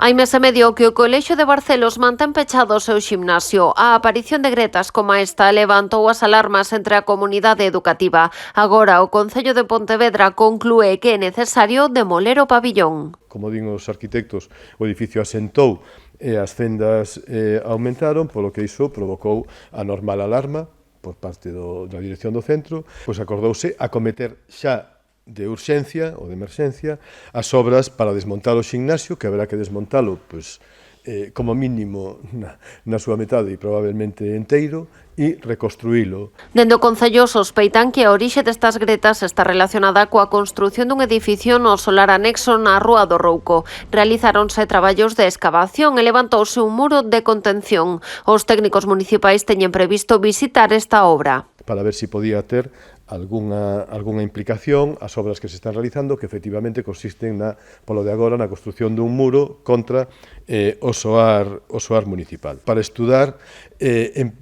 Hai mes e medio que o Colexio de Barcelos mantén pechado o seu ximnasio. A aparición de gretas como esta levantou as alarmas entre a comunidade educativa. Agora o Concello de Pontevedra conclúe que é necesario demoler o pabillón. Como din os arquitectos, o edificio asentou e as fendas aumentaron, polo que iso provocou a normal alarma por parte da dirección do centro, pois acordouse acometer xa de urxencia ou de emerxencia as obras para desmontar o ximnasio, que haberá que desmontalo pois, como mínimo na súa metade e probablemente enteiro, e reconstruílo. Dende o Concello sospeitan que a orixe destas gretas está relacionada coa construción dun edificio no solar anexo na Rúa do Rouco. Realizáronse traballos de excavación e levantouse un muro de contención. Os técnicos municipais teñen previsto visitar esta obra para ver se podía ter algunha implicación as obras que se están realizando, que efectivamente consisten polo de agora na construción dun muro contra o soar municipal. Para estudar, en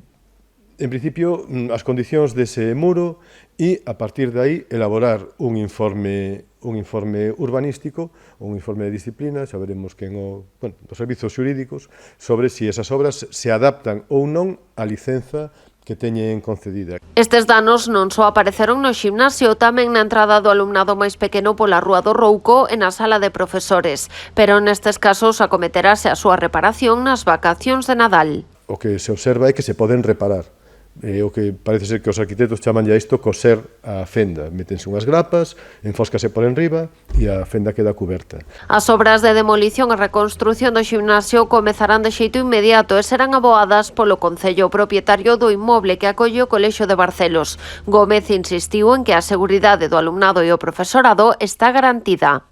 principio, as condicións dese muro e, a partir de aí, elaborar un informe urbanístico, un informe de disciplina, xa veremos dos servizos xurídicos, sobre se esas obras se adaptan ou non á licenza que teñen concedida. Estes danos non só apareceron no ximnasio, tamén na entrada do alumnado máis pequeno pola Rúa do Rouco e na sala de profesores, pero nestes casos acometerase a súa reparación nas vacacións de Nadal. O que se observa é que se poden reparar. O que parece ser que os arquitectos chaman ya isto coser a fenda. Métense unhas grapas, enfóscase por enriba e a fenda queda cuberta. As obras de demolición e reconstrución do ximnasio comezarán de xeito inmediato e serán aboadas polo Concello propietario do inmoble que acolle o Colexio de Barcelos. Gómez insistiu en que a seguridade do alumnado e o profesorado está garantida.